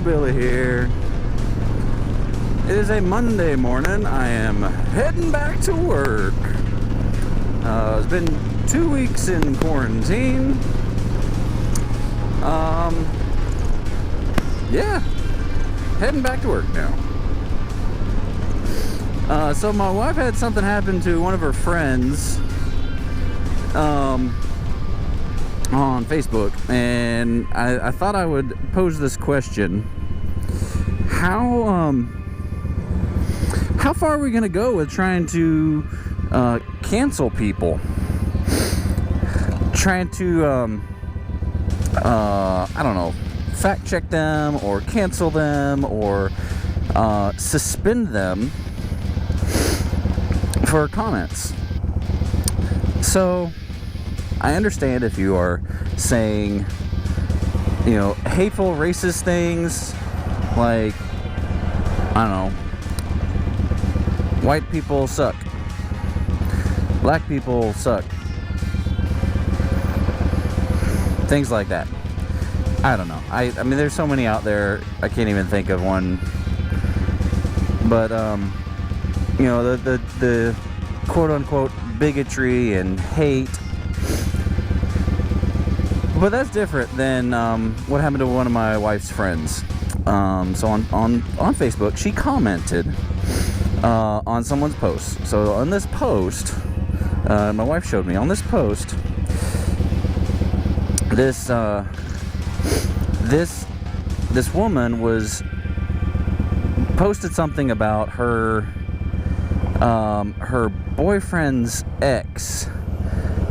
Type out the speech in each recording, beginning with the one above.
Billy here. It is a Monday morning. I am heading back to work. It's been 2 weeks in quarantine. Yeah, heading back to work now. So my wife had something happen to one of her friends on Facebook, and I thought I would pose this question. How far are we gonna go with trying to cancel people? Trying to I don't know, fact check them or cancel them or suspend them for comments. So I understand if you are saying, you know, hateful, racist things like, I don't know, white people suck, black people suck, things like that. I don't know. I mean, there's so many out there, I can't even think of one. But, you know, the quote-unquote bigotry and hate. But that's different than what happened to one of my wife's friends. So on Facebook, she commented on someone's post. So on this post, my wife showed me, on this post, this woman was posted something about her boyfriend's ex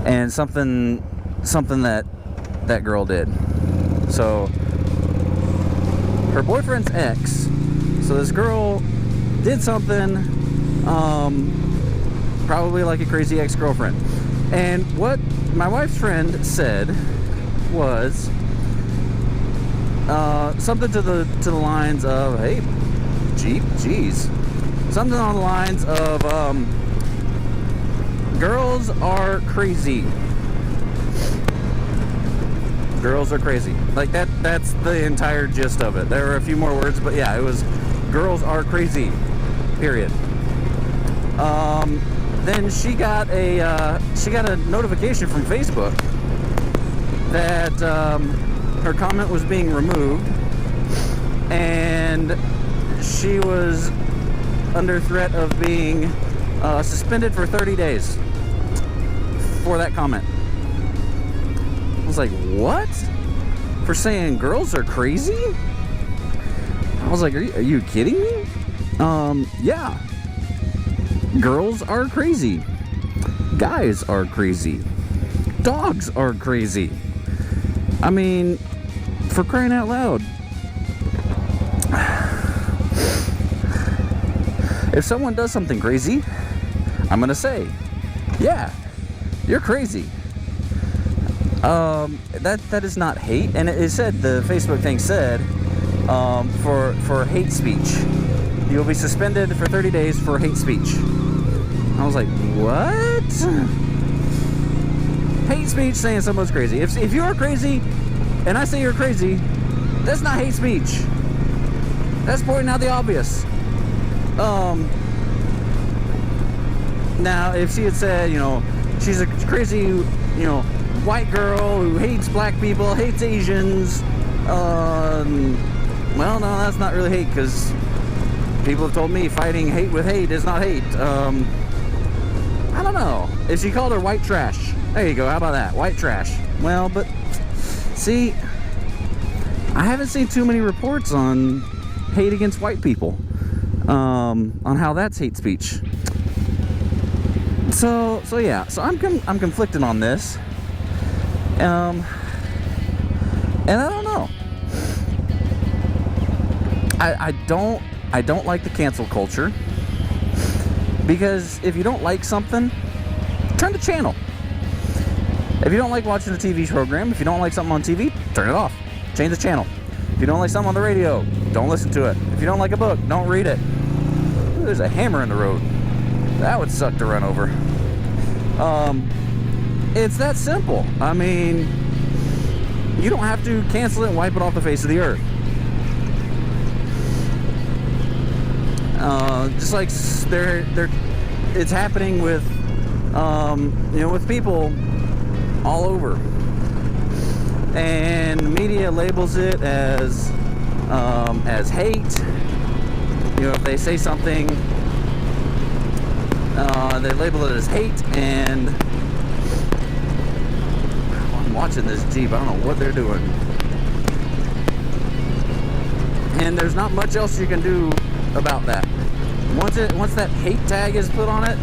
and something that girl did. So her boyfriend's ex, so this girl did something, probably like a crazy ex-girlfriend. And what my wife's friend said was something to the lines of, hey, geez, something on the lines of, girls are crazy. Girls are crazy. Like that's the entire gist of it. There were a few more words, but yeah, it was girls are crazy, period. Then she got a notification from Facebook that her comment was being removed, and she was under threat of being suspended for 30 days for that comment. I was like, what? For saying girls are crazy? I was like, are you kidding me? Yeah. Girls are crazy. Guys are crazy. Dogs are crazy. I mean, for crying out loud. If someone does something crazy, I'm gonna say, yeah, you're crazy. That is not hate, and it said, the Facebook thing said, for hate speech, you'll be suspended for 30 days for hate speech. I was like, what? Hate speech saying someone's crazy. If you're crazy, and I say you're crazy, that's not hate speech. That's pointing out the obvious. Now, if she had said, you know, she's a crazy, you know, white girl who hates black people, hates Asians, well, no, that's not really hate, because people have told me fighting hate with hate is not hate. I don't know. If she called her white trash, there you go, how about that? White trash. Well, but, see, I haven't seen too many reports on hate against white people, on how that's hate speech. So yeah, so I'm conflicted on this. And I don't know. I don't like the cancel culture, because if you don't like something, turn the channel. If you don't like watching a TV program, if you don't like something on TV, turn it off. Change the channel. If you don't like something on the radio, don't listen to it. If you don't like a book, don't read it. Ooh, there's a hammer in the road. That would suck to run over. It's that simple. I mean, you don't have to cancel it and wipe it off the face of the earth. Just like it's happening with, with people all over. And media labels it as hate. If they say something, they label it as hate, and I'm watching this Jeep. I don't know what they're doing. And there's not much else you can do about that. Once that hate tag is put on it,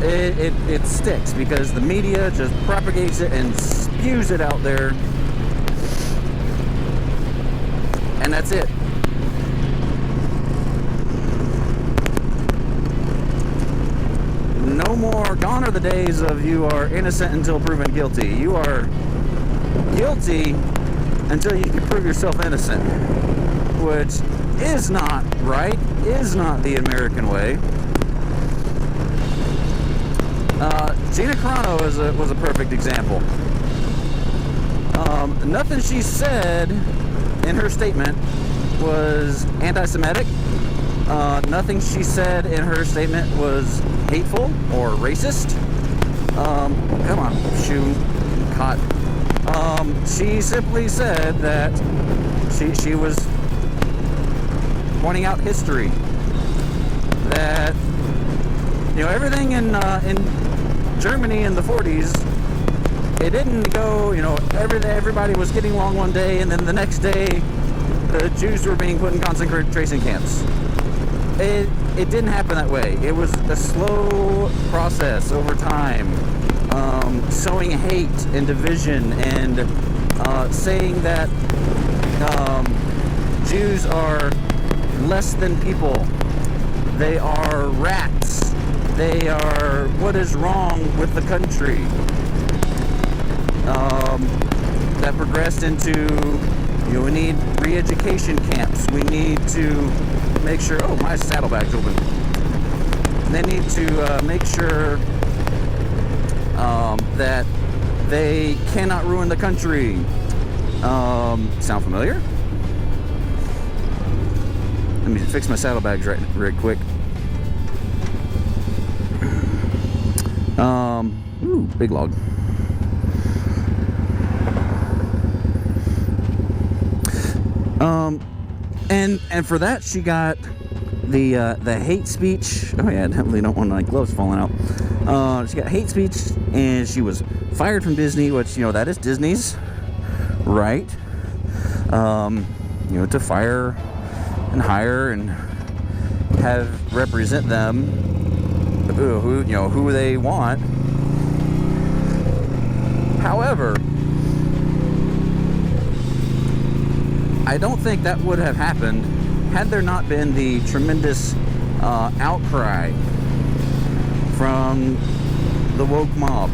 it sticks, because the media just propagates it and spews it out there, and that's it. No more. Gone are the days of you are innocent until proven guilty. You are guilty until you can prove yourself innocent, which is not right, is not the American way. Gina Carano was a perfect example. Nothing she said in her statement was anti-Semitic. Nothing she said in her statement was hateful or racist. Come on, shoe caught. She simply said that she was pointing out history. That everything in Germany in the 40s, it didn't go. Everybody was getting along one day, and then the next day, the Jews were being put in concentration camps. It didn't happen that way. It was a slow process over time, sowing hate and division, and saying that Jews are less than people. They are rats. They are what is wrong with the country. That progressed into, we need re-education camps. We need to make sure, oh, my saddlebag's open. They need to make sure that they cannot ruin the country. Sound familiar? Let me fix my saddlebags right quick. Ooh, big log. And for that she got the hate speech. Oh yeah, I definitely don't want my gloves falling out. She got hate speech, and she was fired from Disney, which that is Disney's right. To fire and hire and have represent them who they want. However, I don't think that would have happened had there not been the tremendous outcry from the woke mob.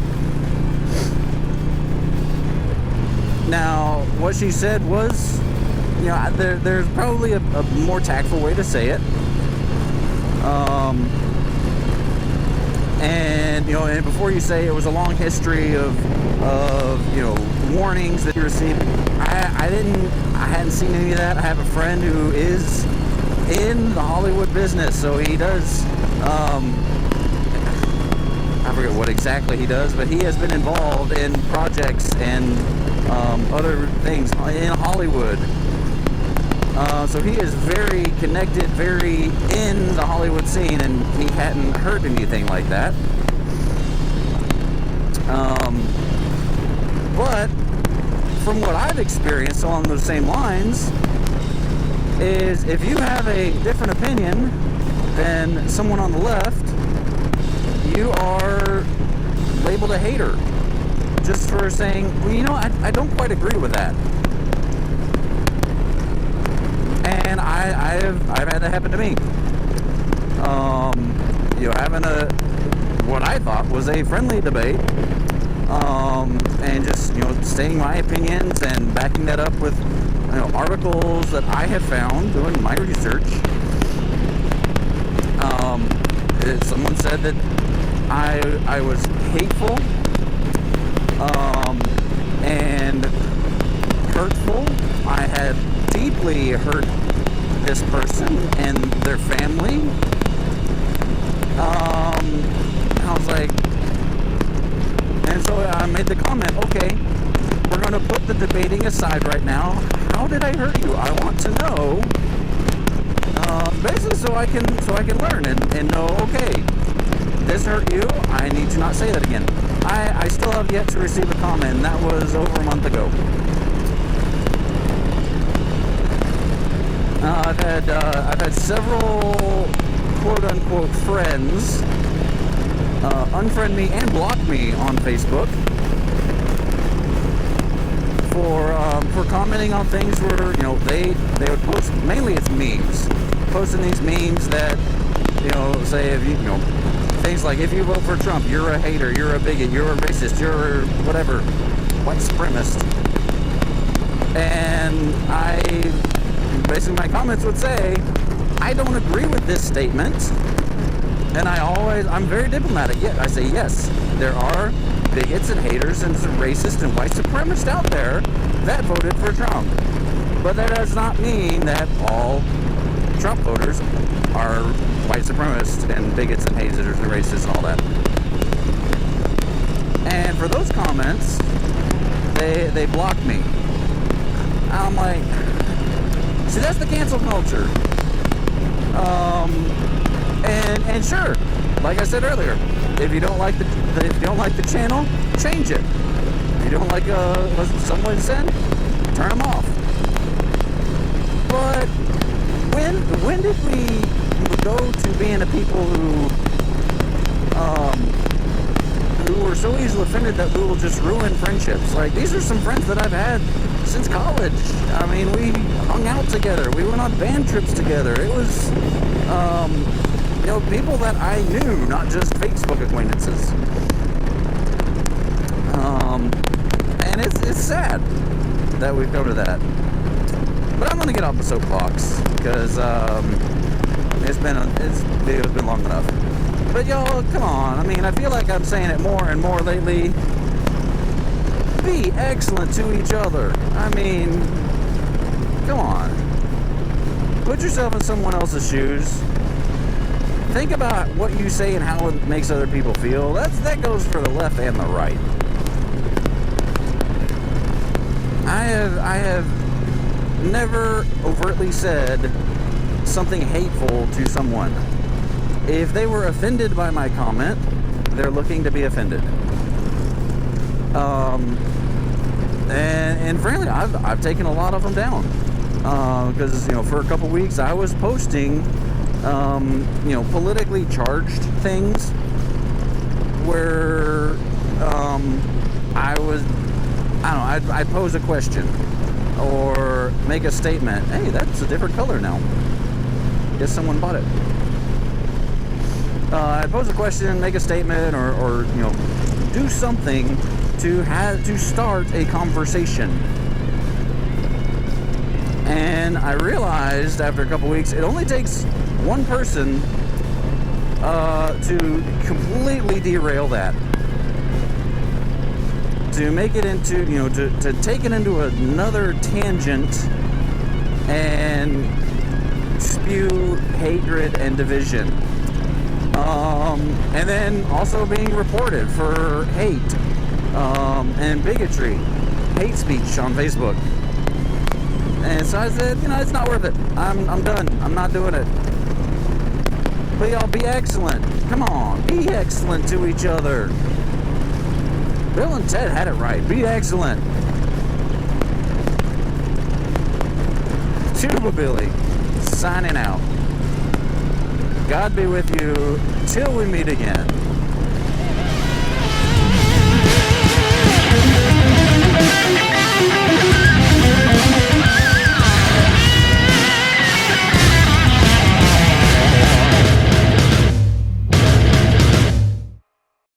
Now, what she said was, there's probably a more tactful way to say it. And before you say it was a long history of warnings that you received, I hadn't seen any of that. I have a friend who is in the Hollywood business, so he does, I forget what exactly he does, but he has been involved in projects and other things in Hollywood. So he is very connected, very in the Hollywood scene, and he hadn't heard anything like that. But from what I've experienced along those same lines is, if you have a different opinion than someone on the left, you are labeled a hater just for saying, well, I don't quite agree with that. And I've had that happen to me. Having what I thought was a friendly debate, and just stating my opinions and backing that up with articles that I have found doing my research. Someone said that I was hateful and hurtful. I had deeply hurt this person and their family. I was like, and so I made the comment, okay, we're going to put the debating aside right now. How did I hurt you? I want to know, basically so I can learn and know, okay, this hurt you, I need to not say that again. I still have yet to receive a comment, and that was over a month ago. I've had several quote-unquote friends unfriend me and block me on Facebook for commenting on things where, you know, they would post, mainly it's memes, posting these memes that, you know, say if you know, things like, if you vote for Trump, you're a hater, you're a bigot, you're a racist, you're whatever, white supremacist. And basically my comments would say, I don't agree with this statement. And I'm very diplomatic. Yeah, I say, yes, there are bigots and haters and racists and white supremacists out there that voted for Trump. But that does not mean that all Trump voters are white supremacists and bigots and haters and racists and all that. And for those comments, they blocked me. I'm like, see, that's the cancel culture. And sure, like I said earlier, if you don't like the channel, change it. If you don't like what someone said, turn them off. But when did we go to being a people who were so easily offended that we will just ruin friendships? Like, these are some friends that I've had since college. I mean, we hung out together. We went on band trips together. It was, you know, people that I knew, not just Facebook acquaintances. And it's sad that we've come to that. But I'm gonna get off the soapbox because it's been long enough. But y'all, come on. I mean, I feel like I'm saying it more and more lately. Be excellent to each other. I mean, come on. Put yourself in someone else's shoes. Think about what you say and how it makes other people feel. That goes for the left and the right. I have never overtly said something hateful to someone. If they were offended by my comment, they're looking to be offended. And frankly, I've taken a lot of them down. Because, you know, for a couple weeks I was posting, you know, politically charged things where I'd pose a question or make a statement. Hey, that's a different color now. Guess someone bought it. I'd pose a question, make a statement, or you know, do something to start a conversation. And I realized after a couple weeks, it only takes one person to completely derail that, to make it into, you know, to take it into another tangent and spew hatred and division. And then also being reported for hate and bigotry, hate speech on Facebook. And so I said, you know, it's not worth it. I'm done. I'm not doing it. But y'all, be excellent. Come on, be excellent to each other. Bill and Ted had it right. Be excellent. Tuba Billy, signing out. God be with you till we meet again.